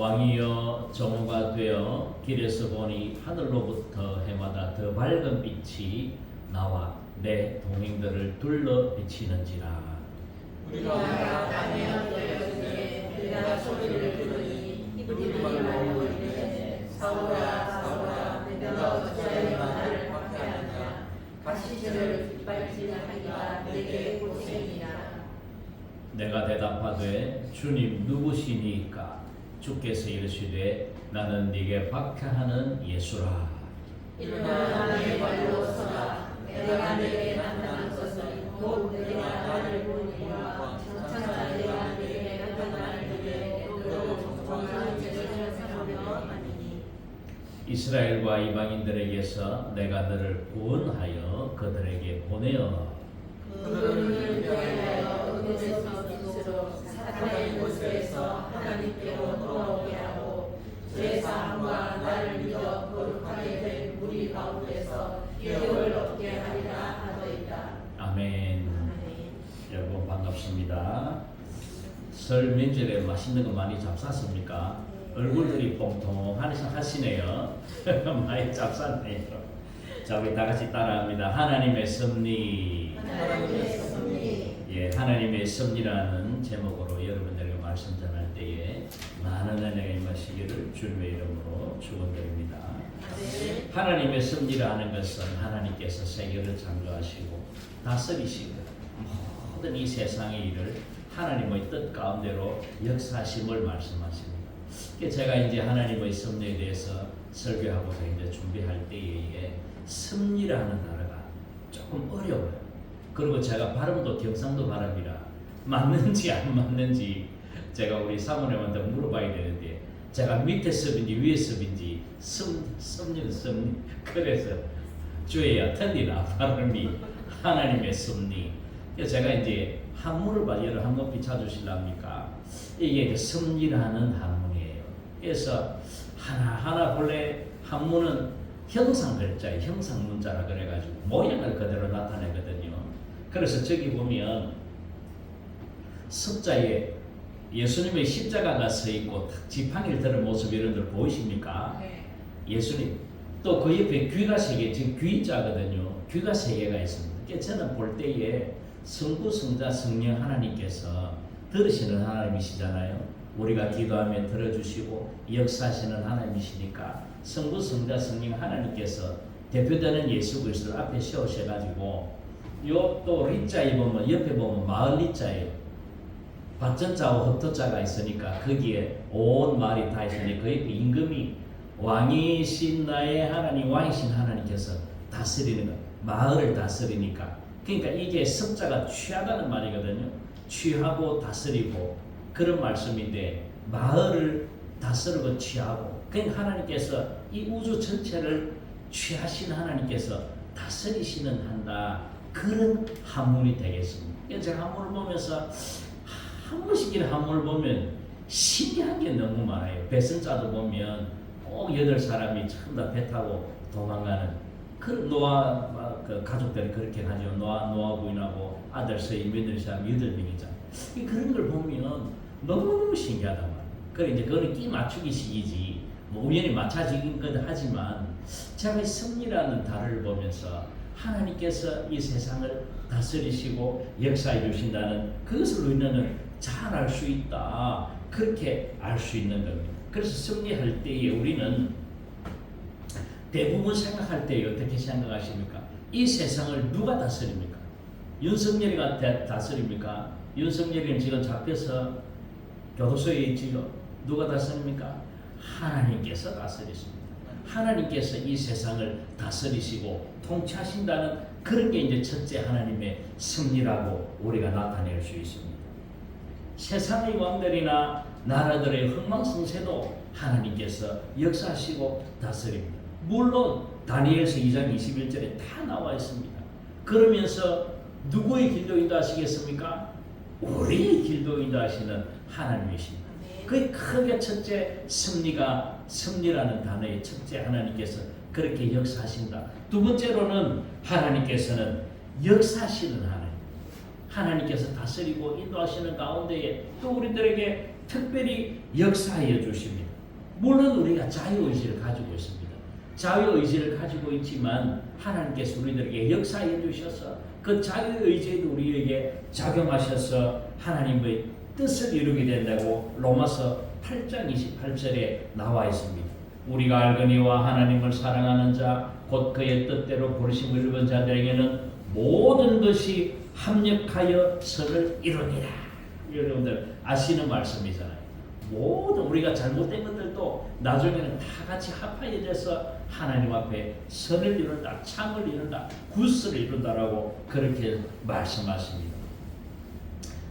왕이여 정오가 되어 길에서 보니 하늘로부터 해마다 더 밝은 빛이 나와 내 동행들을 둘러 비치는지라. 우리가 나가면 되었으니 그가 소리를 들으니 이들이 말로 이르되 사울아 사울아 내가 어찌하여 나를 박해하느냐 가시질을 빗발질하기가 내게 고생이라. 내가 대답하되 주님 누구시니까? 주께서 이르시되 나는 네게 박해하는 예수라. 일어나 내 발로 서라. 내가 내게 나타난 것은 곧 내가 나를 보니와 장차 내가 내게 나타날 때에 너로 정정한 제사를 삼으며 하니니. 이스라엘과 이방인들에게서 내가 너를 구원하여 그들에게 보내어 그들을 위하여 은혜에서 빛으로 사탄의 곳에서 하나님께로 돌아오게 하고 죄사함과 나를 믿어 거룩하게 된 우리 가운데서 기업을 얻게 하리라 하더이다. 아멘. 여러분 반갑습니다. 설 명절에 맛있는 거 많이 잡쌌습니까? 얼굴들이 뽕통하시네요. 많이 잡쌌네요. 자, 우리 다 같이 따라합니다. 하나님의 섭리. 하나님의 섭리. 예, 하나님의 섭리라는 제목으로 여러분들에게 말씀 전할 때에 많은 은혜가 임하시기를 주님의 이름으로 축원드립니다. 하나님의 섭리라는 것은 하나님께서 세계를 창조하시고 다스리시고 모든 이 세상의 일을 하나님의 뜻 가운데로 역사하심을 말씀하십니다. 제가 이제 하나님의 섭리에 대해서 설교하고서 이제 준비할 때에 섭리라는 단어가 조금 어려워요. 그리고 제가 발음도 경상도 발음이라 맞는지 안 맞는지 제가 우리 사모님한테 물어봐야 되는데 제가 밑에 섭인지 위에 섭인지 섭리는 섭리 그래서 주의야 틀리나 발음이 하나님의 섭리. 그래서 제가 이제 한문을 봐 여러분 한번 비춰주실랍니까? 이게 섭리라는 한문이에요. 그래서 하나하나 본래 한문은 형상 글자에 형상 문자라 그래가지고 모양을 그대로 나타내거든요. 그래서 저기 보면 섭자에 예수님의 십자가가 서 있고 지팡이를 드는 모습 여러분들 보이십니까? 네. 예수님 또 그 옆에 귀가 세 개, 지금 귀자거든요. 귀가 세 개가 있습니다. 그래서 저는 볼 때에 성부, 성자, 성령 하나님께서 들으시는 하나님이시잖아요. 우리가 기도하면 들어주시고 역사하시는 하나님이시니까 성부, 성자, 성령 하나님께서 대표되는 예수 그리스도를 앞에 세우셔가지고 요 또 리자에 보면 옆에 보면 마을 리자예요. 밭전자와 흑토자가 있으니까 거기에 온 마을이 다 있으니 그 옆에 임금이 왕이신 나의 하나님 왕이신 하나님께서 다스리는 것 마을을 다스리니까 그러니까 이게 섭자가 취하다는 말이거든요. 취하고 다스리고 그런 말씀인데 마을을 다스리고 취하고 그러니까 하나님께서 이 우주 전체를 취하신 하나님께서 다스리시는 한다. 그런 한문이 되겠습니다. 제가 한문을 보면서 한 번씩이나 한문을 보면 신기한 게 너무 많아요. 배선자도 보면 꼭 8사람이 전부 다 배 타고 도망가는 그 노아 그 가족들이 그렇게 하죠. 노아 부인하고 아들 서희 며느리 사람 8명이잖아요. 그런 걸 보면 너무너무 신기하단 말이에요. 그래 이제 그거는 끼 맞추기식이지 뭐 우연히 맞춰지긴 건 하지만 제가 이 섭리라는 단어를 보면서 하나님께서 이 세상을 다스리시고 역사해 주신다는 그것을 우리는 잘 알 수 있다. 그렇게 알 수 있는 겁니다. 그래서 섭리할 때에 우리는 대부분 생각할 때 어떻게 생각하십니까? 이 세상을 누가 다스립니까? 윤석열이가 다스립니까? 윤석열이는 지금 잡혀서 교도소에 있지요. 누가 다스립니까? 하나님께서 다스리십니다. 하나님께서 이 세상을 다스리시고 통치하신다는 그런 게 이제 첫째 하나님의 섭리라고 우리가 나타낼 수 있습니다. 세상의 왕들이나 나라들의 흥망성쇠도 하나님께서 역사하시고 다스립니다. 물론 다니엘서 2장 21절에 다 나와 있습니다. 그러면서 누구의 길도 인도하시겠습니까? 우리의 길도 인도하시는 하나님이십니다. 그게 크게 첫째 섭리라는 단어의 첫째 하나님께서 그렇게 역사하신다. 두 번째로는 하나님께서는 역사하시는 하나님. 하나님께서 다스리고 인도하시는 가운데에 또 우리들에게 특별히 역사하여 주십니다. 물론 우리가 자유의지를 가지고 있습니다. 자유의지를 가지고 있지만 하나님께서 우리들에게 역사해 주셔서 그 자유의지에도 우리에게 작용하셔서 하나님의 뜻을 이루게 된다고 로마서 8장 28절에 나와 있습니다. 우리가 알거니와 하나님을 사랑하는 자 곧 그의 뜻대로 부르심을 입은 자들에게는 모든 것이 합력하여 선을 이루니라. 여러분들 아시는 말씀이잖아요. 모든 우리가 잘못된 것들도 나중에는 다 같이 합하여져서 하나님 앞에 선을 이룬다, 참을 이룬다, 구스를 이룬다라고 그렇게 말씀하십니다.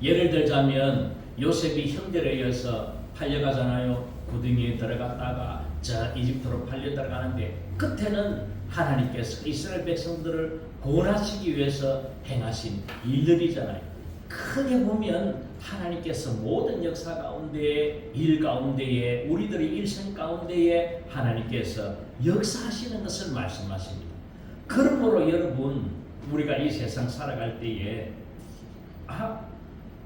예를 들자면 요셉이 형들에 의해서 팔려가잖아요. 구덩이에 들어갔다가 저 이집트로 팔려 들어가는데 끝에는 하나님께서 이스라엘 백성들을 구원하시기 위해서 행하신 일들이잖아요. 크게 보면 하나님께서 모든 역사 가운데에 일 가운데에 우리들의 일생 가운데에 하나님께서 역사하시는 것을 말씀하십니다. 그러므로 여러분 우리가 이 세상 살아갈 때에 나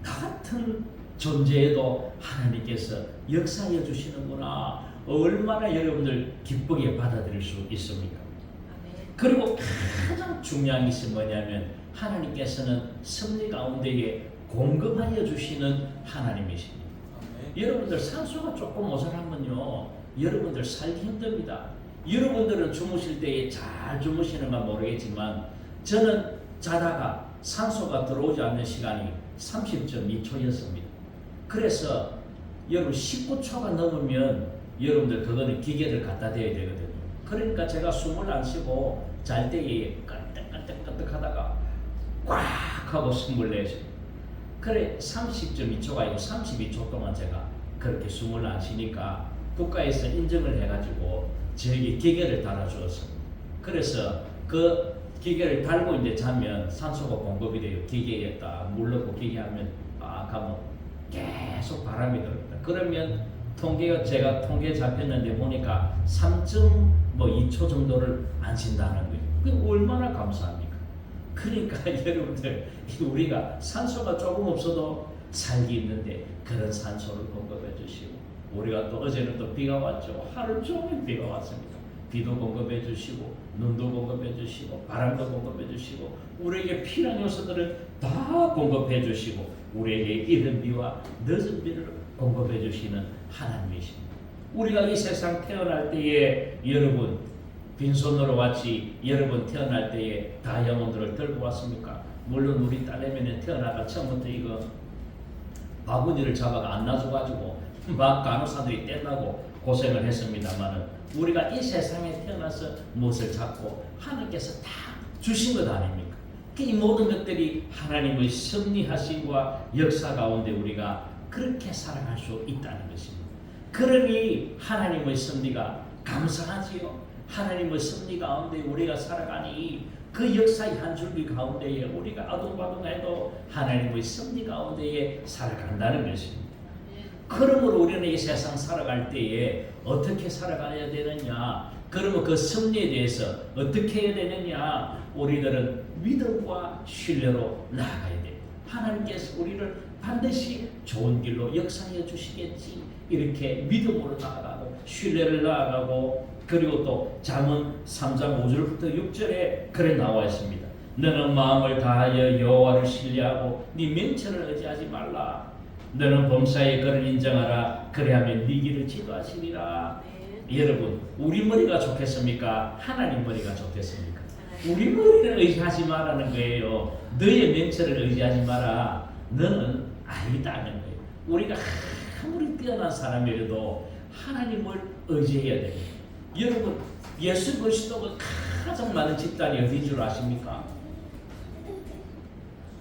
같은 존재에도 하나님께서 역사해 주시는구나. 얼마나 여러분들 기쁘게 받아들일 수 있습니까? 그리고 가장 중요한 것이 뭐냐면 하나님께서는 섭리 가운데에 공급하여 주시는 하나님이십니다. 여러분들 산소가 조금 모자라면요 여러분들 살기 힘듭니다. 여러분들은 주무실 때에 잘 주무시는가 모르겠지만 저는 자다가 산소가 들어오지 않는 시간이 30.2초였습니다. 그래서 여러분 19초가 넘으면 여러분들 그거는 기계를 갖다 대야 되거든요. 그러니까 제가 숨을 안 쉬고 잘 때에 깔딱깔딱 하다가 꽉 하고 숨을 내쉬고 그래 30.2초가 아니고 32초 동안 제가 그렇게 숨을 안 쉬니까 국가에서 인정을 해가지고 저에게 기계를 달아주었습니다. 그래서 그 기계를 달고 이제 자면 산소가 공급이 돼요. 기계에 딱 물넣고 기계하면 가면 계속 바람이 들어옵니다. 그러면 제가 통계 잡혔는데 보니까 3.2초 정도를 안 쉰다는 거예요. 그게 얼마나 감사합니까? 그러니까 여러분들 우리가 산소가 조금 없어도 살기 있는데 그런 산소를 공급해 주시고 우리가 또 어제는 또 비가 왔죠. 하루 종일 비가 왔습니다. 비도 공급해 주시고 눈도 공급해 주시고 바람도 공급해 주시고 우리에게 필요한 요소들을 다 공급해 주시고 우리에게 이른 비와 늦은 비를 공급해 주시는 하나님이십니다. 우리가 이 세상 태어날 때에 여러분 빈손으로 왔지 여러분 태어날 때에 다이아몬드를 들고 왔습니까? 물론 우리 딸내미는 태어나가 처음부터 이거 바구니를 잡아가 안 놔줘가지고 막 간호사들이 떼려고 고생을 했습니다만은 우리가 이 세상에 태어나서 무엇을 잡고 하나님께서 다 주신 것 아닙니까? 이 모든 것들이 하나님의 섭리하심과 역사 가운데 우리가 그렇게 살아갈 수 있다는 것입니다. 그러니 하나님의 섭리가 감사하지요. 하나님의 섭리 가운데 우리가 살아가니 그 역사의 한 줄기 가운데에 우리가 아둥바둥해도 하나님의 섭리 가운데에 살아간다는 것입니다. 그러므로 우리는 이 세상 살아갈 때에 어떻게 살아가야 되느냐? 그러면 그 섭리에 대해서 어떻게 해야 되느냐? 우리들은 믿음과 신뢰로 나아가야 돼요. 하나님께서 우리를 반드시 좋은 길로 역사해 주시겠지. 이렇게 믿음으로 나아가고 신뢰를 나아가고 그리고 또 잠언 3장 5절부터 6절에 그래 나와 있습니다. 너는 마음을 다하여 여호와를 신뢰하고 네 명철을 의지하지 말라. 너는 범사의 그를 인정하라. 그래야면 네 길을 지도하시리라. 여러분 우리 머리가 좋겠습니까? 하나님 머리가 좋겠습니까? 우리 머리를 의지하지 말라는 거예요. 너의 명철을 의지하지 마라. 너는 아니다는 거예요. 우리가 아무리 뛰어난 사람이라도 하나님을 의지해야 됩니다. 여러분 예수 그리스도가 가장 많은 집단이 어디인 줄 아십니까?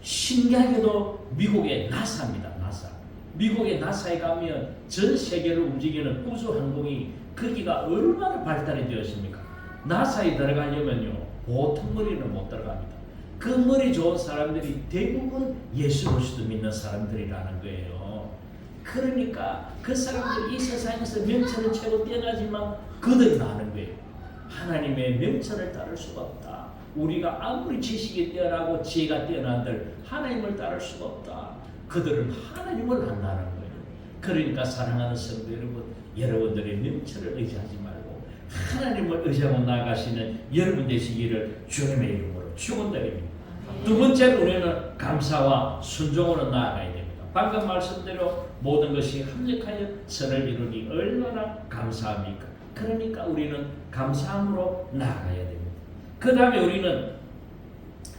신기하게도 미국의 나사입니다. 나사. 미국의 나사에 가면 전 세계를 움직이는 우주항공이 거기가 얼마나 발달이 되었습니까? 나사에 들어가려면요 보통 머리는 못 들어갑니다. 그 머리 좋은 사람들이 대부분 예수 그리스도 믿는 사람들이라는 거예요. 그러니까 그 사람들 이 세상에서 명철은 최고 뛰어나지만 그들이 나는 거예요. 하나님의 명철을 따를 수가 없다. 우리가 아무리 지식이 뛰어나고 지혜가 뛰어난들 하나님을 따를 수가 없다. 그들은 하나님을 만나는 거예요. 그러니까 사랑하는 성도 여러분, 여러분들의 명철을 의지하지 말고 하나님을 의지하고 나아가시는 여러분 되시기를 주님의 이름으로 축원드립니다. 두 번째로 우리는 감사와 순종으로 나아가야 됩니다. 방금 말씀대로 모든 것이 합력하여 선을 이루니 얼마나 감사합니까? 그러니까 우리는 감사함으로 나아가야 됩니다. 그 다음에 우리는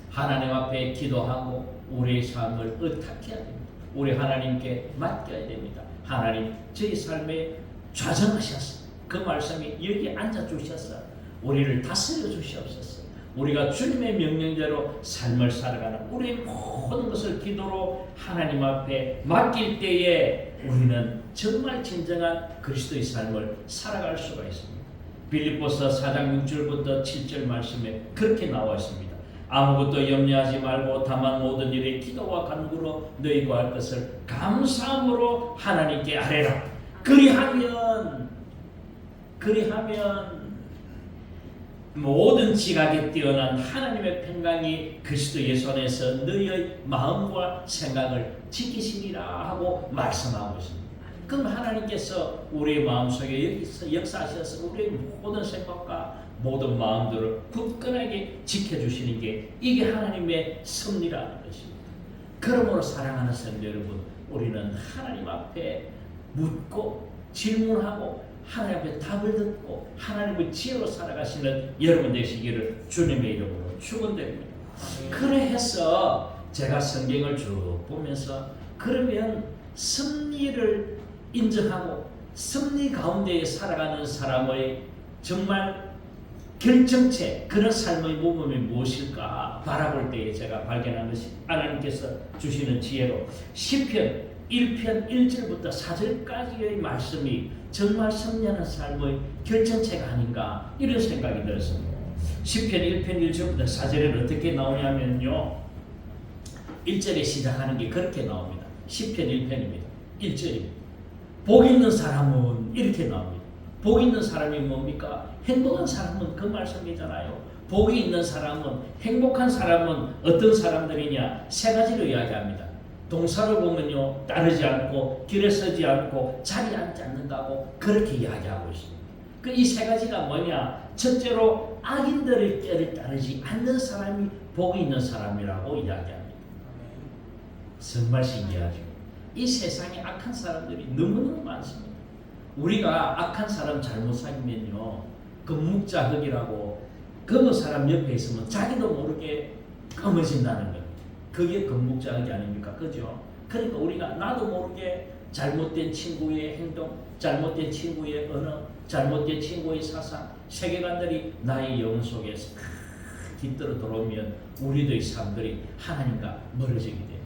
하나님 앞에 기도하고 우리의 삶을 의탁해야 됩니다. 우리 하나님께 맡겨야 됩니다. 하나님, 저희 삶에 좌정하셨어. 그 말씀이 여기 앉아주셔서 우리를 다스려 주시옵소서. 우리가 주님의 명령대로 삶을 살아가는 우리의 모든 것을 기도로 하나님 앞에 맡길 때에 우리는 정말 진정한 그리스도의 삶을 살아갈 수가 있습니다. 빌립보서 4장 6절부터 7절 말씀에 그렇게 나와 있습니다. 아무것도 염려하지 말고 다만 모든 일에 기도와 간구로 너희 구할 것을 감사함으로 하나님께 아뢰라. 그리하면 모든 지각에 뛰어난 하나님의 평강이 그리스도 예수 안에서 너희의 마음과 생각을 지키시리라 하고 말씀하고 있습니다. 그럼 하나님께서 우리의 마음속에 여기서 역사하셔서 우리의 모든 생각과 모든 마음들을 굳건하게 지켜주시는 게 이게 하나님의 섭리라는 것입니다. 그러므로 사랑하는 성도 여러분, 우리는 하나님 앞에 묻고 질문하고 하나님 앞에 답을 듣고 하나님의 지혜로 살아가시는 여러분 되시기를 주님의 이름으로 축원드립니다. 그래서 제가 성경을 쭉 보면서 그러면 섭리를 인정하고 섭리 가운데 살아가는 사람의 정말 결정체 그런 삶의 모범이 무엇일까 바라볼 때에 제가 발견한 것이 하나님께서 주시는 지혜로 시편 1편 1절부터 4절까지의 말씀이 정말 섭리하는 삶의 결정체가 아닌가 이런 생각이 들었습니다. 시편 1편 1절부터 4절은 어떻게 나오냐면요, 1절에 시작하는 게 그렇게 나옵니다. 시편 1편입니다. 1절입니다. 복 있는 사람은 이렇게 나옵니다. 복 있는 사람이 뭡니까? 행복한 사람은 그 말씀이잖아요. 복이 있는 사람은, 행복한 사람은 어떤 사람들이냐? 세 가지로 이야기합니다. 동사를 보면요, 따르지 않고 길에 서지 않고 자리에 앉지 않는다고 그렇게 이야기하고 있습니다. 그 이 세 가지가 뭐냐? 첫째로 악인들의 꾀를 따르지 않는 사람이 복이 있는 사람이라고 이야기합니다. 정말 신기하죠. 이 세상에 악한 사람들이 너무너무 많습니다. 우리가 악한 사람 잘못 사귀면요, 그 묵자흑이라고 검은 사람 옆에 있으면 자기도 모르게 검어진다는 겁니다. 그게 금묵자흑이 아닙니까? 그죠? 그러니까 우리가 나도 모르게 잘못된 친구의 행동, 잘못된 친구의 언어, 잘못된 친구의 사상, 세계관들이 나의 영혼 속에서 깃들어 들어오면 우리들의 삶들이 하나님과 멀어지게 됩니다.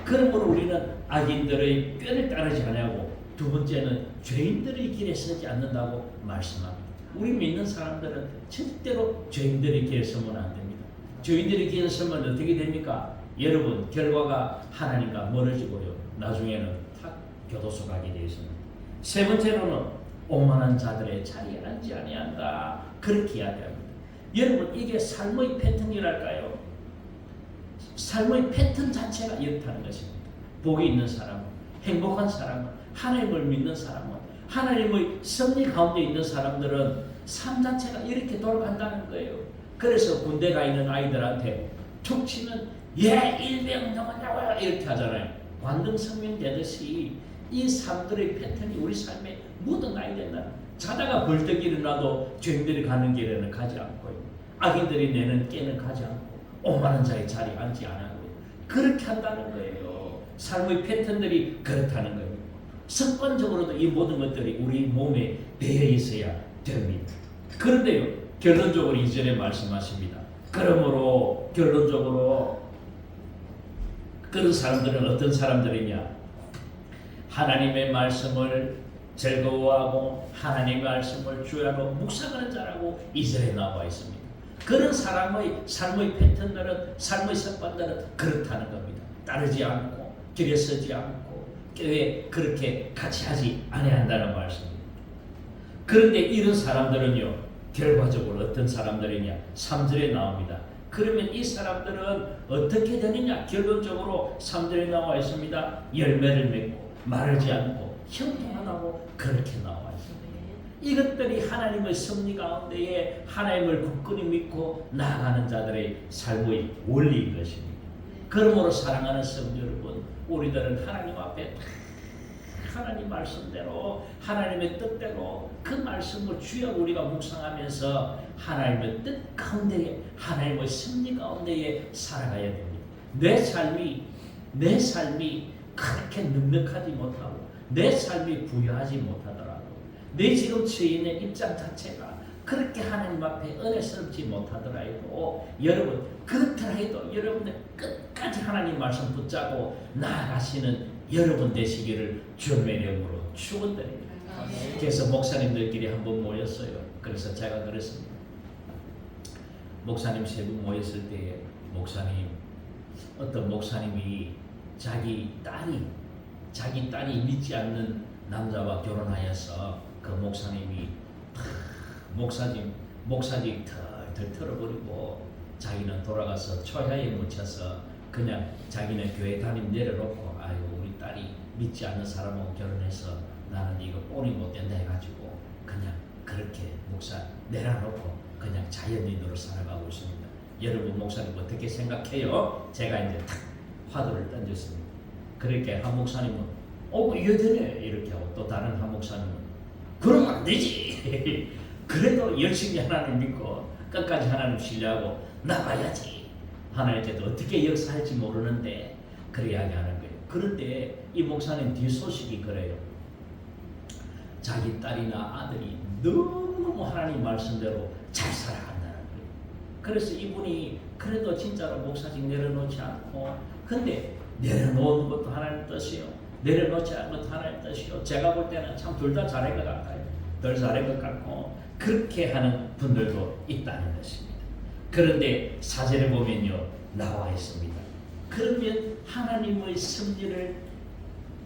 그러므로 우리는 악인들의 꾀를 따르지 않고 두 번째는 죄인들의 길에 서지 않는다고 말씀합니다. 우리 믿는 사람들은 절대로 죄인들의 길에 서면 안 됩니다. 죄인들의 길에 서면 어떻게 됩니까? 여러분, 결과가 하나님과 멀어지고요, 나중에는 탁 교도소 가게 되어 있습니다. 세 번째로는 오만한 자들의 자리에 앉지 아니한다, 그렇게 이야기합니다. 여러분, 이게 삶의 패턴이랄까요? 삶의 패턴 자체가 이렇다는 것입니다. 복이 있는 사람은, 행복한 사람은, 하나님을 믿는 사람은, 하나님의 섭리 가운데 있는 사람들은 삶 자체가 이렇게 돌아간다는 거예요. 그래서 군대 가 있는 아이들한테 툭 치면 일병 넘어나와요 이렇게 하잖아요. 관등성명 되듯이 이 삶들의 패턴이 우리 삶에 묻어나야 된다. 자다가 벌떡 일어나도 죄인들이 가는 길에는 가지 않고요, 악인들이 내는 꾀는 가지 않고, 오만한 자의 자리에 앉지 않고요, 그렇게 한다는 거예요. 삶의 패턴들이 그렇다는 겁니다. 습관적으로도 이 모든 것들이 우리 몸에 배어 있어야 됩니다. 그런데요, 결론적으로 이전에 말씀하십니다. 그러므로 결론적으로 그런 사람들은 어떤 사람들이냐? 하나님의 말씀을 즐거워하고 하나님의 말씀을 주야로 묵상하는 자라고 이전에 나와 있습니다. 그런 사람의 삶의 패턴들은, 삶의 습관들은 그렇다는 겁니다. 따르지 않고 길에 서지 않고 교회 그렇게 같이 하지 아니한다는 말씀입니다. 그런데 이런 사람들은요, 결과적으로 어떤 사람들이냐? 3절에 나옵니다. 그러면 이 사람들은 어떻게 되느냐? 결론적으로 3절에 나와 있습니다. 열매를 맺고 마르지 않고 형통하다고 그렇게 나와 있습니다. 이것들이 하나님의 섭리 가운데에 하나님을 굳건히 믿고 나아가는 자들의 삶의 원리인 것입니다. 그러므로 사랑하는 성도 여러분, 우리들은 하나님 앞에 하나님 말씀대로 하나님의 뜻대로 그 말씀을 주여 우리가 묵상하면서 하나님의 뜻 가운데에 하나님의 섭리 가운데에 살아가야 됩니다. 내 삶이 그렇게 넉넉하지 못하고 내 삶이 부유하지 못하더라도 내 지금 처해 있는 입장 자체가 그렇게 하나님 앞에 은혜스럽지 못하더라도 여러분 그렇더라도 여러분들 끝까지 하나님 말씀 붙잡고 나아가시는 여러분 되시기를 주님의 이름으로 축원드립니다. 그래서 목사님들끼리 한번 모였어요. 그래서 제가 그랬습니다. 목사님 세 분 모였을 때에 어떤 목사님이 자기 딸이 믿지 않는 남자와 결혼하여서 그 목사님이 목사직 털 털어버리고 자기는 돌아가서 초야에 묻혀서 그냥 자기는 교회 담임 내려놓고 아이고 우리 딸이 믿지 않는 사람하고 결혼해서 나는 이거 꼴이 못 된다 해가지고 그냥 그렇게 목사 내려놓고 그냥 자연인으로 살아가고 있습니다. 여러분 목사님 어떻게 생각해요? 제가 이제 탁 화두를 던졌습니다. 그렇게 한 목사님은 이게 되네 이렇게 하고 또 다른 한 목사님은 그러면 안 되지. 그래도 열심히 하나님 믿고 끝까지 하나님 신뢰하고 나가야지. 하나님께도 어떻게 역사할지 모르는데 그래 이야기하는 거예요. 그런데 이 목사님 뒷소식이 그래요. 자기 딸이나 아들이 너무너무 하나님 말씀대로 잘 살아간다는 거예요. 그래서 이분이 그래도 진짜로 목사직 내려놓지 않고 근데 내려놓은 것도 하나님 뜻이요. 내려놓지 않은 것도 하나님 뜻이요. 제가 볼 때는 참 둘 다 잘할 것 같아요. 덜 잘할 것 같고 그렇게 하는 분들도 있다는 것입니다. 그런데 사절에 보면요 나와 있습니다. 그러면 하나님의 섭리를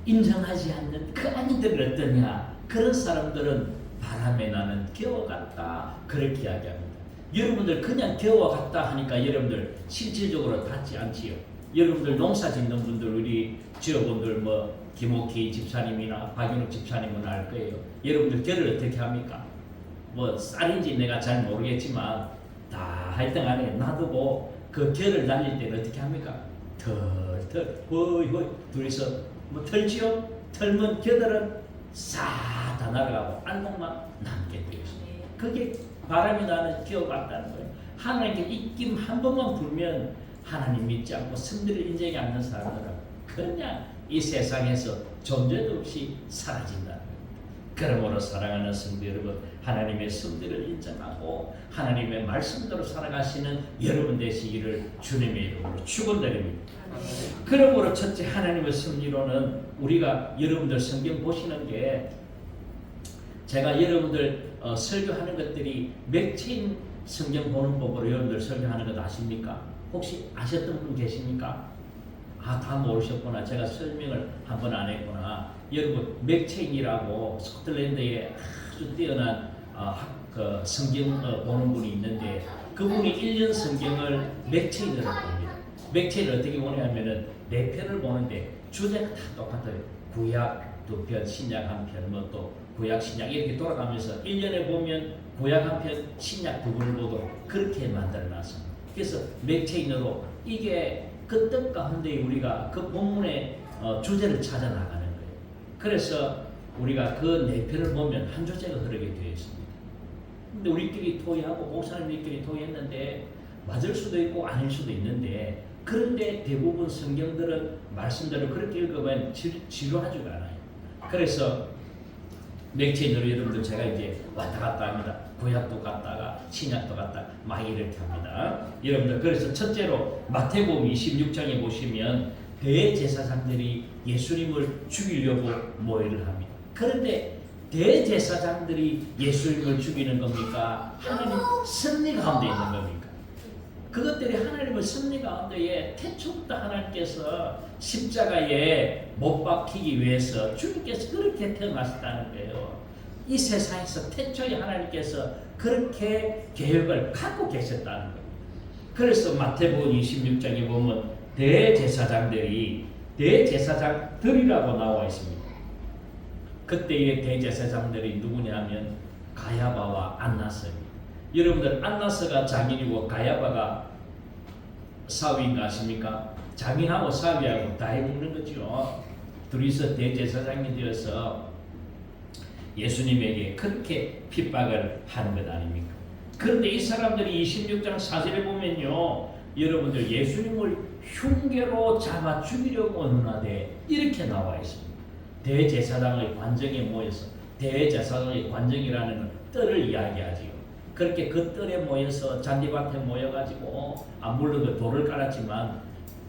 인정하지 않는 그 아이들은 어떠냐? 그런 사람들은 바람에 나는 겨와 같다 그렇게 이야기합니다. 여러분들 그냥 겨와 같다 하니까 여러분들 실질적으로 닿지 않지요. 여러분들 농사 짓는 분들 우리 지역분들 뭐 김옥희 집사님이나 박윤욱 집사님은 알 거예요. 여러분들 겨를 어떻게 합니까? 뭐 쌀인지 내가 잘 모르겠지만 다 하여튼 간에 놔두고 그 겨를 날릴 때는 어떻게 합니까? 털 허이 둘이서 뭐 털지요? 털면 겨들은 싹 다 날아가고 알목만 남게 되어 있습니다. 그게 바람이 나는 기어 같다는 거예요. 하나님께 입김 한 번만 불면 하나님 믿지 않고 승리를 인정하지 않는 사람들은 그냥 이 세상에서 존재도 없이 사라진다는 거예요. 그러므로 사랑하는 성도 여러분, 하나님의 섭리를 인정하고 하나님의 말씀대로 살아가시는 여러분 되시기를 주님의 이름으로 축원드립니다. 그러므로 첫째 하나님의 섭리로는 우리가 여러분들 성경 보시는 게 제가 여러분들 설교하는 것들이 맥체인 성경 보는 법으로 여러분들 설교하는 것 아십니까? 혹시 아셨던 분 계십니까? 다 모르셨구나. 제가 설명을 한 번 안 했구나. 여러분 맥체인이라고 스코틀랜드에 아주 뛰어난 그 성경 보는 분이 있는데 그분이 1년 성경을 맥체인으로 봅니다. 맥체인을 어떻게 보냐면은 4편을 보는데 주제가 다 똑같아요. 구약 2편, 신약 1편, 뭐 또 구약, 신약 이렇게 돌아가면서 1년에 보면 구약 1편, 신약 2편을 보도록 그렇게 만들어놨습니다. 그래서 맥체인으로 이게 그 뜻 가운데 우리가 그 본문의 주제를 찾아 나가는 거예요. 그래서 우리가 그 4편을 보면 한 주제가 흐르게 되어 있습니다. 근데 우리끼리 토의하고 목사님들끼리 토의했는데 맞을 수도 있고 아닐 수도 있는데 그런데 대부분 성경들은 말씀대로 그렇게 읽으면 지루하지가 않아요. 그래서 맥체인으로 여러분들 제가 이제 왔다 갔다 합니다. 구약도 갔다가 신약도 갔다가 막 이렇게 합니다. 여러분들 그래서 첫째로 마태복음 26장에 보시면 대제사장들이 예수님을 죽이려고 모의를 합니다. 그런데 대제사장들이 예수님을 죽이는 겁니까? 하나님 섭리 가운데 있는 겁니까? 그것들이 하나님의 섭리 가운데에 태초부터 하나님께서 십자가에 못 박히기 위해서 주님께서 그렇게 태어나셨다는 거예요. 이 세상에서 태초에 하나님께서 그렇게 계획을 갖고 계셨다는 거예요. 그래서 마태복음 26장에 보면 대제사장들이라고 나와 있습니다. 그때의 대제사장들이 누구냐면 가야바와 안나스입니다. 여러분들 안나스가 장인이고 가야바가 사위인가 아십니까? 장인하고 사위하고 다 해먹는 거죠. 둘이서 대제사장이 되어서 예수님에게 그렇게 핍박을 하는 것 아닙니까? 그런데 이 사람들이 26장 4절에 보면요, 여러분들 예수님을 흉계로 잡아 죽이려고 하는데 이렇게 나와 있습니다. 대제사장의 관정에 모여서, 대제사장의 관정이라는 뜰을 이야기하지요. 그렇게 그 뜰에 모여서 잔디밭에 모여가지고, 물론 그 돌을 깔았지만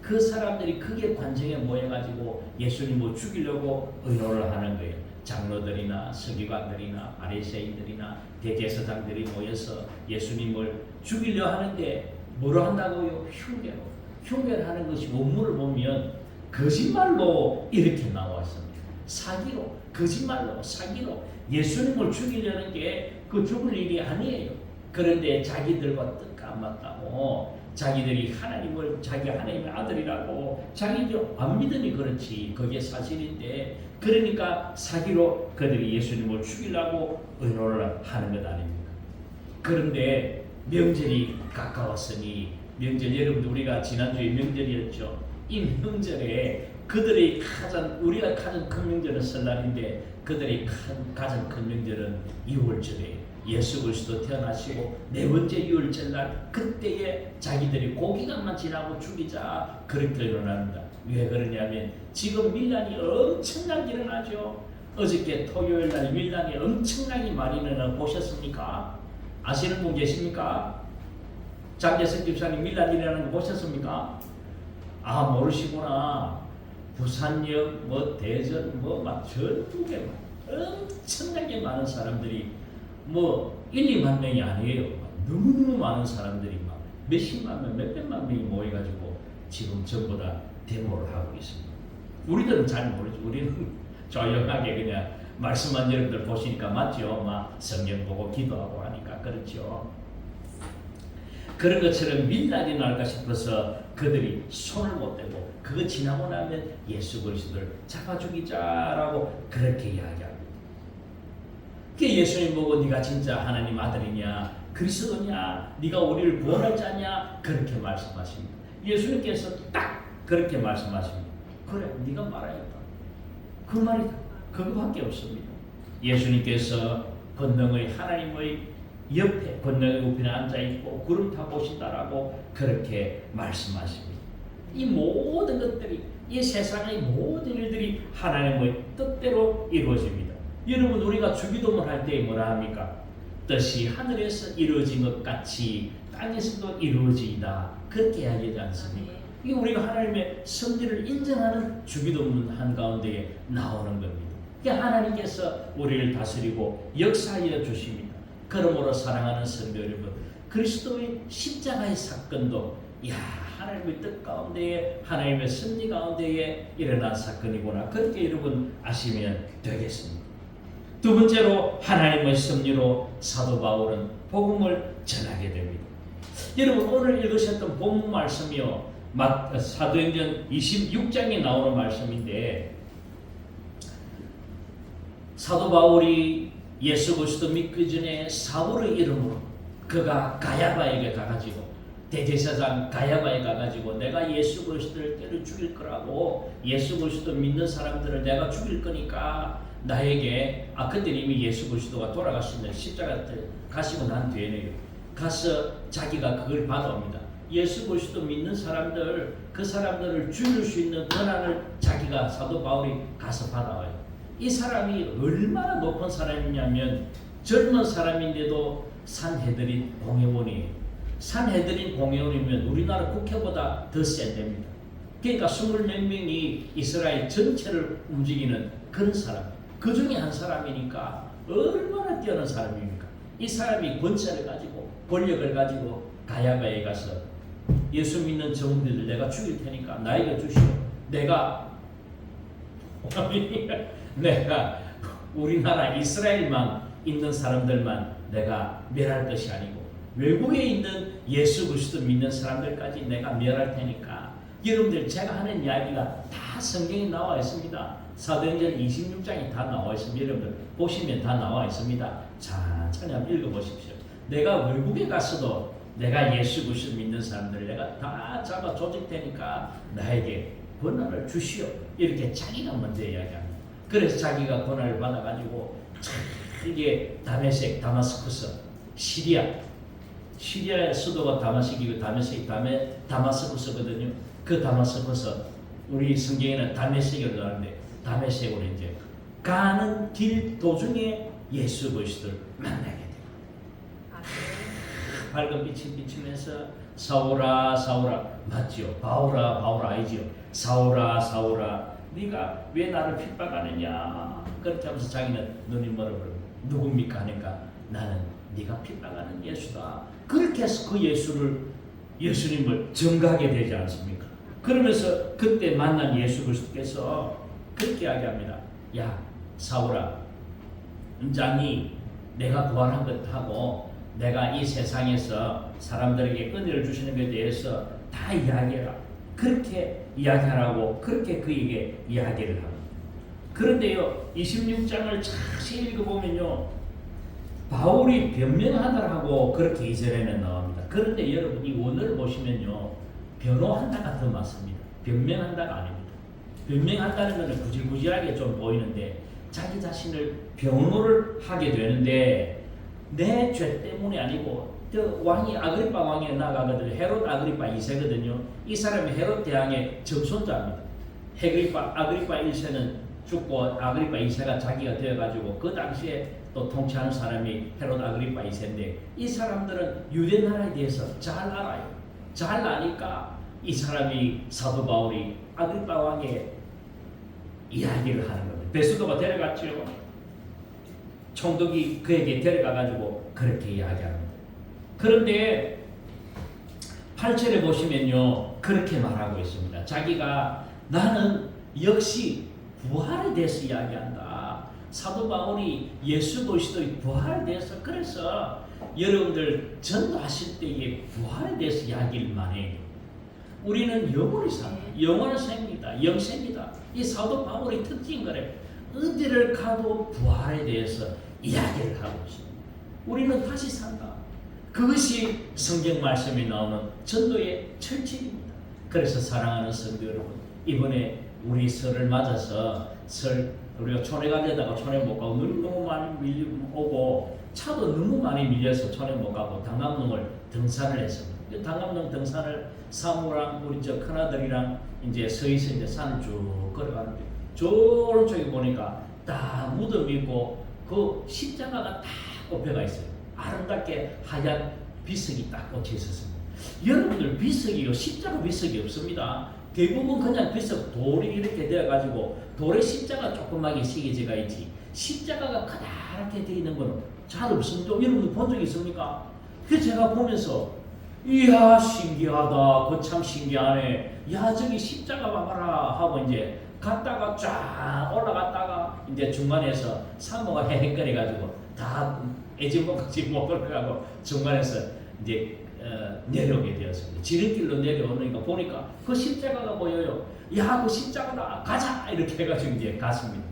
그 사람들이 크게 관정에 모여가지고 예수님을 죽이려고 의논을 하는 거예요. 장로들이나 서기관들이나 바리새인들이나 대제사장들이 모여서 예수님을 죽이려 하는데 뭐로 한다고요? 흉계로. 흉계를 하는 것이 원문을 보면 거짓말로 이렇게 나와 있습니다. 사기로, 거짓말로, 사기로 예수님을 죽이려는 게 그 죽을 일이 아니에요. 그런데 자기들과 뜻 까맞다고, 자기들이 하나님을 자기 하나님의 아들이라고 자기들 안 믿으니 그렇지, 그게 사실인데, 그러니까 사기로 그들이 예수님을 죽이려고 의논을 하는 것 아닙니까? 그런데 명절이 가까웠으니, 명절, 여러분들 우리가 지난주에 명절이었죠. 이 명절에 그들의 우리가 가장 큰 명절은 설날인데 그들의 가장 큰 명절은 6월절에 예수 그리스도 태어나시고 네 번째 6월절 날, 그때에 자기들이 고기간만 지나고 죽이자 그렇게 일어납니다. 왜 그러냐면 지금 밀란이 엄청나게 일어나죠. 어저께 토요일 날 밀란이 엄청나게 많이 일어나 보셨습니까? 아시는 분 계십니까? 장재석 집사님 밀란 일어나는 거 보셨습니까? 모르시구나. 부산역, 대전, 막 전국에 엄청나게 많은 사람들이 1, 2만 명이 아니에요. 너무너무 많은 사람들이 막 몇십만 명, 몇백만 명이 모여가지고 지금 전부 다 데모를 하고 있습니다. 우리들은 잘 모르죠. 우리는 조용하게 그냥 말씀한 여러분들 보시니까 맞죠? 막 성경 보고 기도하고 하니까 그렇죠. 그런 것처럼 밀란이 날까 싶어서 그들이 손을 못 대고 그거 지나고 나면 예수 그리스도를 잡아 죽이자라고 그렇게 이야기합니다. 그 예수님 보고 네가 진짜 하나님 아들이냐, 그리스도냐, 네가 우리를 구원할 자냐 그렇게 말씀하십니다. 예수님께서 딱 그렇게 말씀하십니다. 그래, 네가 말하였다. 그 말이다. 그거밖에 없습니다. 예수님께서 권능의 하나님의 옆에 권능의 우편에 앉아있고 구름 타고 오신다라고 그렇게 말씀하십니다. 이 모든 것들이, 이 세상의 모든 일들이 하나님의 뜻대로 이루어집니다. 여러분, 우리가 주기도문 할 때 뭐라 합니까? 뜻이 하늘에서 이루어진 것 같이 땅에서도 이루어지이다. 그렇게 이야기하지 않습니까? 이게 우리가 하나님의 섭리를 인정하는 주기도문 한가운데에 나오는 겁니다. 이게 하나님께서 우리를 다스리고 역사하여 주십니다. 그러므로 사랑하는 성도 여러분, 그리스도의 십자가의 사건도 하나님의 뜻 가운데에, 하나님의 섭리 가운데에 일어난 사건이구나, 그렇게 여러분 아시면 되겠습니다. 두 번째로 하나님의 섭리로 사도 바울은 복음을 전하게 됩니다. 여러분, 오늘 읽으셨던 본문 말씀이요, 사도행전 26장에 나오는 말씀인데, 사도 바울이 예수 그리스도 믿기 전에 사울의 이름으로 그가 가야바에게 가가지고, 대제사장 가야바에 가가지고 내가 예수 그리스도를 때려 죽일 거라고, 예수 그리스도 믿는 사람들을 내가 죽일 거니까 나에게, 그때 이미 예수 그리스도가 돌아가시는 십자가 때 가시고 난 뒤에는 가서 자기가 그걸 받아옵니다. 예수 그리스도 믿는 사람들, 그 사람들을 죽일 수 있는 권한을 자기가, 사도 바울이 가서 받아와요. 이 사람이 얼마나 높은 사람이냐면 젊은 사람인데도 산헤드린 공회원이에요. 산헤드린 공회원이면 우리나라 국회보다 더 센답니다. 그러니까 20몇 명이 이스라엘 전체를 움직이는 그런 사람, 그 중에 한 사람이니까 얼마나 뛰어난 사람입니까? 이 사람이 권세를 가지고, 권력을 가지고 가야바에 가서 예수 믿는 정부들 내가 죽일 테니까 나에게 주시오. 내가 우리나라 이스라엘만 있는 사람들만 내가 멸할 것이 아니고 외국에 있는 예수 그리스도 믿는 사람들까지 내가 멸할 테니까 여러분들 제가 하는 이야기가 다 성경에 나와 있습니다. 사도행전 26장이 다 나와 있습니다. 여러분들 보시면 다 나와 있습니다. 천천히 한번 읽어보십시오. 내가 외국에 갔어도 내가 예수 그리스도 믿는 사람들 내가 다 잡아 조질 테니까 나에게 권한을 주시오. 이렇게 자기가 먼저 이야기합니다. 그래서 자기가 권한을 받아가지고 이게 다메섹, 다마스쿠스, 시리아의 수도가 다메섹이고 다마스쿠스거든요. 그 다마스쿠스 우리 성경에는 다메섹이라고 하는데 다메섹으로 이제 가는 길 도중에 예수 그리스도를 만나게 돼요. 밝은 빛이 비치면서 사울아 사울아 맞지요? 바울아 바울아 아니지요? 사울아 사울아 네가 왜 나를 핍박하느냐? 그렇게 하면서 자기는 눈이 멀어버리고 누굽니까 하니까 나는 네가 핍박하는 예수다. 그렇게 해서 그 예수님을 증거하게 되지 않습니까? 그러면서 그때 만난 예수 그리스도께서 그렇게 이야기합니다. 야 사울아 은장이 내가 부활한 것하고 내가 이 세상에서 사람들에게 은혜를 주시는 것에 대해서 다 이야기해라. 그렇게 이야기하라고 그렇게 그에게 이야기를 합니다. 그런데요 26장을 자세히 읽어보면요 바울이 변명하다라고 그렇게 2절에는 나옵니다. 그런데 여러분 이 원어를 보시면요 변호한다가 더 맞습니다. 변명한다가 아닙니다. 변명한다는 것은 구질구질하게 좀 보이는데 자기 자신을 변호를 하게 되는데 내 죄 때문이 아니고 그 왕이 아그리파 왕에 나가거든요. 헤롯 아그리파 2세거든요. 이 사람이 헤롯 대왕의 정손자입니다. 아그리파 1세는 죽고 아그리파 2세가 자기가 되어가지고 그 당시에 또 통치하는 사람이 헤롯 아그리파 2세인데 이 사람들은 유대 나라에 대해서 잘 알아요. 잘 아니까 이 사람이 사도 바울이 아그리파 왕의 이야기를 하는 겁니다. 베스도가 데려갔죠. 총독이 그에게 데려가가지고 그렇게 이야기합니다. 그런데 8절에 보시면요 그렇게 말하고 있습니다. 자기가 나는 역시 부활에 대해서 이야기한다. 사도 바울이 예수 그리스도의 부활에 대해서 그래서 여러분들 전도하실 때에 부활에 대해서 이야기를 많이 해요. 우리는 영원히 살아. 영원한 생입니다. 영생이다. 이 사도 바울의 특징인 거래. 어디를 가도 부활에 대해서 이야기를 하고 있습니다. 우리는 다시 산다. 그것이 성경 말씀이 나오는 전도의 철칙입니다. 그래서 사랑하는 성도 여러분, 이번에 우리 설을 맞아서 우리가 촌에 가려다가 촌에 못 가고 눈이 너무 많이 오고 차도 너무 많이 밀려서 촌에 못 가고 당감동을 등산을 했습니다. 당감동 등산을 사무랑 우리 저 큰아들이랑 이제 서에서 이제 산을 쭉 걸어가는데 저 오른쪽에 보니까 딱 무덤이 있고 그 십자가가 딱 꼽혀가 있어요. 아름답게 하얀 비석이 딱 꽂혀 있었습니다. 여러분들 비석이요 십자가 비석이 없습니다. 대부분 그냥 비석 돌이 이렇게 되어가지고 돌에 십자가 조그맣게 새겨져가 있지 십자가가 커다랗게 되어 있는 거는 잘 없습니다. 여러분들 본 적 있습니까? 그래서 제가 보면서 이야 신기하다. 그 참 신기하네. 야 저기 십자가 봐봐라 하고 이제 갔다가 쫙 올라갔다가 이제 중간에서 사모가 헤헷거려가지고 다 애지목지 못 올라가고 중간에서 이제 내려오게 되었습니다. 지름길로 내려오니까 보니까 그 십자가가 보여요. 야 그 십자가다 가자 이렇게 해가지고 이제 갔습니다.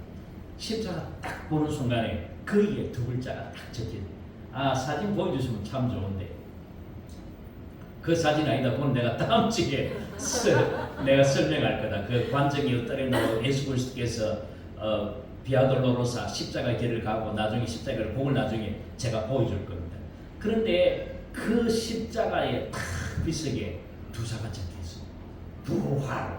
십자가 딱 보는 순간에 거기에 두 글자가 딱 적혀요. 아 사진 보여주시면 참 좋은데 그 사진 아니다. 그건 내가 다음 주에 내가 설명할 거다. 그 관정이 어떠냐고 예수 그리스도께서 비아돌로로사 십자가 길을 가고 나중에 십자가를 복을 나중에 제가 보여줄 겁니다. 그런데 그 십자가의 비석에 두 자가 적혀 있어. 부활.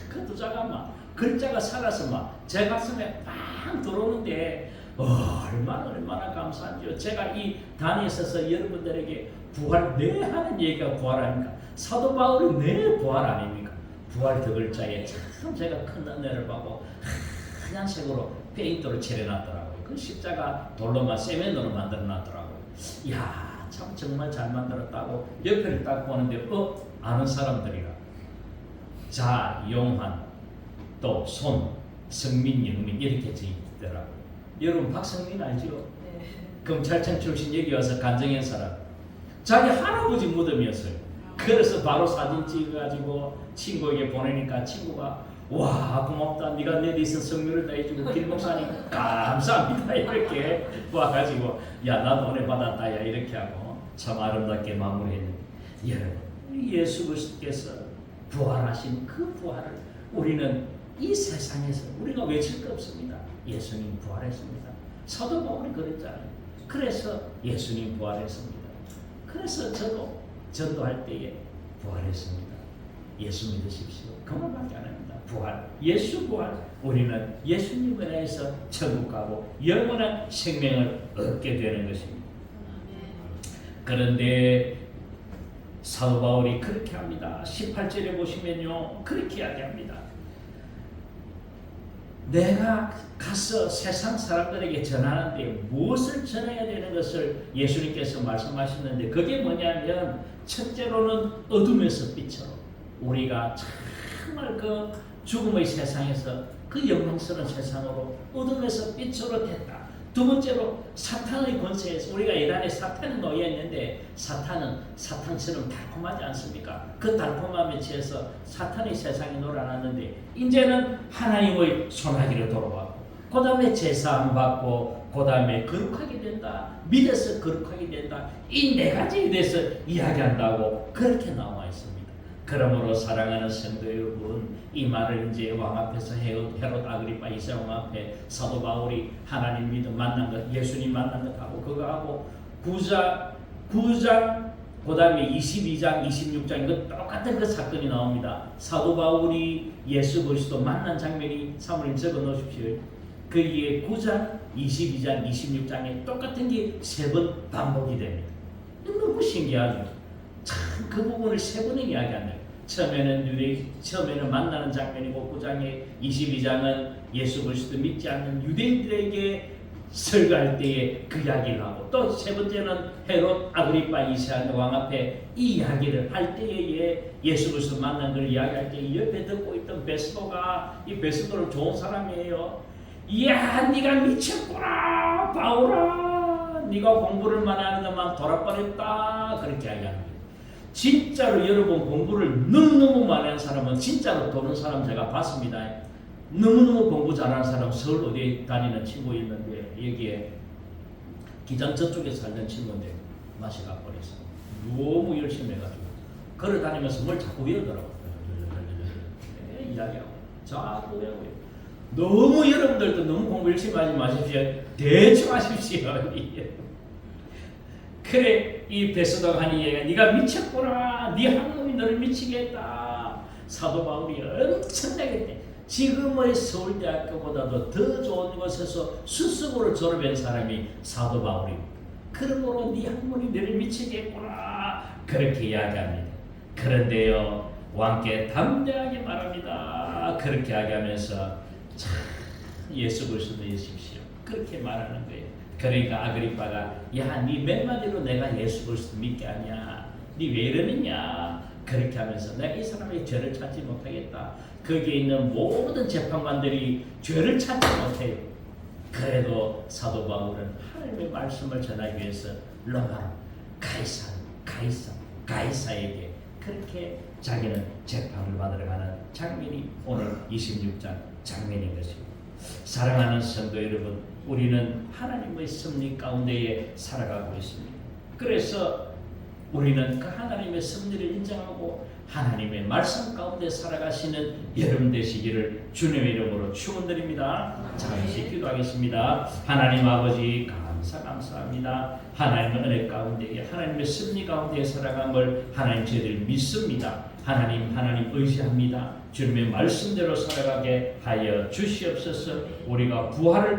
그 두 자가 막 글자가 살아서 막 제 가슴에 빵 들어오는데 얼마나 감사한지요. 제가 이 단에 있어서 여러분들에게 부활 내 하는 얘기가 부활 아닙니까? 사도 바울이 내 부활 아닙니까? 부활 두 글자에 참 제가 큰 은혜를 받고 하얀색으로 페인트로 칠해놨더라고요. 그 십자가 돌로만 세면으로 만들어놨더라고요. 이야 참 정말 잘 만들었다고 옆에를 딱 보는데 아는 사람들이라 자용환 또 손 성민 영민 이렇게 적있더라고요. 여러분 박성민 알죠? 네. 검찰청 출신 여기 와서 간정현 사람 자기 할아버지 무덤이었어요. 그 그래서 바로 사진 찍어가지고 친구에게 보내니까 친구가 와 고맙다, 네가 내 뒤에서 성령을 다해주고 김 목사님 감사합니다 이렇게 와가지고 야 나도 은혜 받았다 야 이렇게 하고 참 아름답게 마무리했는데, 여러분 예수 그리스도께서 부활하신 그 부활을 우리는 이 세상에서 우리가 외칠 거 없습니다. 예수님 부활했습니다. 사도 바울이 그랬잖아요. 그래서 예수님 부활했습니다. 그래서 저도 전도할 때에 부활했습니다. 예수 믿으십시오. 그 말밖에 안 합니다. 부활, 예수 부활. 우리는 예수님 은혜에서 천국 가고 영원한 생명을 얻게 되는 것입니다. 그런데 사도 바울이 그렇게 합니다. 18절에 보시면요, 그렇게 이야기합니다. 내가 가서 세상 사람들에게 전하는데 무엇을 전해야 되는 것을 예수님께서 말씀하시는데, 그게 뭐냐면 첫째로는 어둠에서 빛으로, 우리가 정말 그 죽음의 세상에서 그 영광스러운 세상으로 어둠에서 빛으로 됐다. 두 번째로 사탄의 권세에서, 우리가 이란에 사탄에 놓여 있는데 사탄은 사탕처럼 달콤하지 않습니까? 그 달콤함에 취해서 사탄의 세상에 놀아났는데 이제는 하나님의 손아귀로 돌아왔고, 그 다음에 제사함 받고, 그 다음에 거룩하게 된다, 믿어서 거룩하게 된다, 이 네 가지에 대해서 이야기한다고 그렇게 나와 있습니다. 그러므로 사랑하는 성도 여러분, 이 말을 이제 왕 앞에서 헤롯 아그리파 이세왕 앞에 사도 바울이 하나님 믿음 만난 것, 예수님 만난 것하고 그거하고 9장 그 다음에 22장 26장 이거 똑같은 그 사건이 나옵니다. 사도 바울이 예수 그리스도 만난 장면이 사모님 적어 놓으십시오. 거기에 9장 22장 26장에 똑같은 게 세 번 반복이 됩니다. 너무 신기하죠. 참 그 부분을 세 번을 이야기하네요. 처음에는 만나는 장면이고 9장에 22장은 예수 그리스도 믿지 않는 유대인들에게 설교할 때에 그 이야기를 하고, 또 세 번째는 헤롯 아그리파 2세 왕 앞에 이 이야기를 할 때에 예수 그리스도 만난 걸 이야기할 때 옆에 듣고 있던 베스도가, 이 베스도는 좋은 사람이에요. 이야 네가 미쳤구나 바울아, 네가 공부를 많이 하는데만 돌아버렸다 그렇게 이야기합니다. 진짜로 여러분 공부를 너무너무 많이 하는 사람은 진짜로 도는 사람 제가 봤습니다. 너무너무 공부 잘하는 사람 서울 어디에 다니는 친구 있는데 여기에 기장 저쪽에 살던 친구인데 맛이 가버렸어. 너무 열심히 해가지고 걸어다니면서 뭘 자꾸 외우더라고요. 이야기하고 자꾸 외우고요. 너무 여러분들도 너무 공부 열심히 하지 마십시오. 대충 하십시오. 그래 이 베스도가 하는 얘기가 네가 미쳤구나, 네 학문이 너를 미치게 했다. 사도 바울이 엄청나게 지금의 서울대학교보다도 더 좋은 곳에서 수석으로 졸업한 사람이 사도 바울입니다. 그러므로 네 학문이 너를 미치게 했구나 그렇게 이야기합니다. 그런데요 왕께 담대하게 말합니다. 그렇게 이야기하면서 참 예수 그리스도 믿으십시오 그렇게 말하는 거예요. 그러니까 아그리파가 야 니 몇 마디로 내가 예수 그리스도 믿게 하냐, 니 왜 이러느냐 그렇게 하면서 내가 이 사람의 죄를 찾지 못하겠다. 거기에 있는 모든 재판관들이 죄를 찾지 못해요. 그래도 사도 바울은 하나님의 말씀을 전하기 위해서 로마로 가이사에게 그렇게 자기는 재판을 받으러 가는 장면이 오늘 26장 장면인 것입니다. 사랑하는 성도 여러분, 우리는 하나님의 섭리 가운데에 살아가고 있습니다. 그래서 우리는 그 하나님의 섭리를 인정하고 하나님의 말씀 가운데 살아가시는 여러분 되시기를 주님의 이름으로 축원드립니다. 잠시 기도하겠습니다. 하나님 아버지 감사합니다. 하나님의 은혜 가운데 하나님의 섭리 가운데 살아감을 하나님 저희들 믿습니다. 하나님 의지합니다. 주님의 말씀대로 살아가게 하여 주시옵소서. 우리가 부활을